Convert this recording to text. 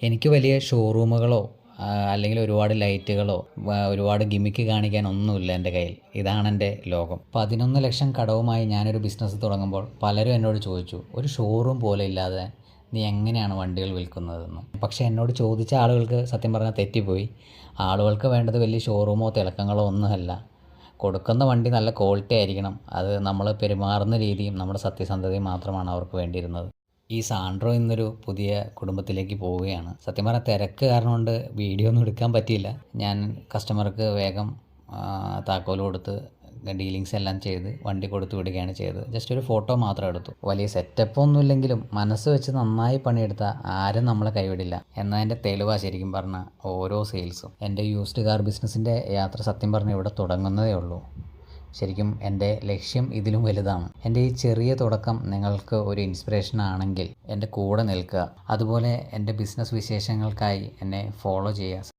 എനിക്ക് വലിയ ഷോറൂമുകളോ അല്ലെങ്കിൽ ഒരുപാട് ലൈറ്റുകളോ ഒരുപാട് ഗിമിക്ക് കാണിക്കാനൊന്നുമില്ല എൻ്റെ കയ്യിൽ. ഇതാണെൻ്റെ ലോകം. 11 ലക്ഷം കടവുമായി ഞാനൊരു ബിസിനസ് തുടങ്ങുമ്പോൾ പലരും എന്നോട് ചോദിച്ചു, ഒരു ഷോറൂം പോലെ ഇല്ലാതെ നീ എങ്ങനെയാണ് വണ്ടികൾ വിൽക്കുന്നതെന്ന്. പക്ഷേ എന്നോട് ചോദിച്ച ആളുകൾക്ക് സത്യം പറഞ്ഞാൽ തെറ്റിപ്പോയി. ആളുകൾക്ക് വേണ്ടത് വലിയ ഷോറൂമോ തിളക്കങ്ങളോ ഒന്നുമല്ല. കൊടുക്കുന്ന വണ്ടി നല്ല ക്വാളിറ്റി ആയിരിക്കണം. അത് നമ്മൾ പെരുമാറുന്ന രീതിയും നമ്മുടെ സത്യസന്ധതയും മാത്രമാണ് അവർക്ക് വേണ്ടിയിരുന്നത്. ഈ സാൻഡ്രോ എന്നൊരു പുതിയ കുടുംബത്തിലേക്ക് പോവുകയാണ്. സത്യം പറഞ്ഞാൽ തിരക്ക് കാരണം കൊണ്ട് വീഡിയോ ഒന്നും എടുക്കാൻ പറ്റിയില്ല. ഞാൻ കസ്റ്റമർക്ക് വേഗം താക്കോൽ കൊടുത്ത് ഡീലിങ്സ് എല്ലാം ചെയ്ത് വണ്ടി കൊടുത്തു വിടുകയാണ് ചെയ്തത്. ജസ്റ്റ് ഒരു ഫോട്ടോ മാത്രം എടുത്തു. വലിയ സെറ്റപ്പ് ഒന്നും ഇല്ലെങ്കിലും മനസ്സ് വെച്ച് നന്നായി പണിയെടുത്താൽ ആരും നമ്മളെ കൈവിടില്ല എന്നതിൻ്റെ തെളിവാണ് ശരിക്കും പറഞ്ഞാൽ ഓരോ സെയിൽസും. എൻ്റെ യൂസ്ഡ് കാർ ബിസിനസ്സിൻ്റെ യാത്ര സത്യം പറഞ്ഞാൽ ഇവിടെ തുടങ്ങുന്നതേ ഉള്ളൂ. ശരിക്കും എൻ്റെ ലക്ഷ്യം ഇതിലും വലുതാണ്. എൻ്റെ ഈ ചെറിയ തുടക്കം നിങ്ങൾക്ക് ഒരു ഇൻസ്പിറേഷൻ ആണെങ്കിൽ എൻ്റെ കൂടെ നിൽക്കുക. അതുപോലെ എൻ്റെ ബിസിനസ് വിശേഷങ്ങൾക്കായി എന്നെ ഫോളോ ചെയ്യുക.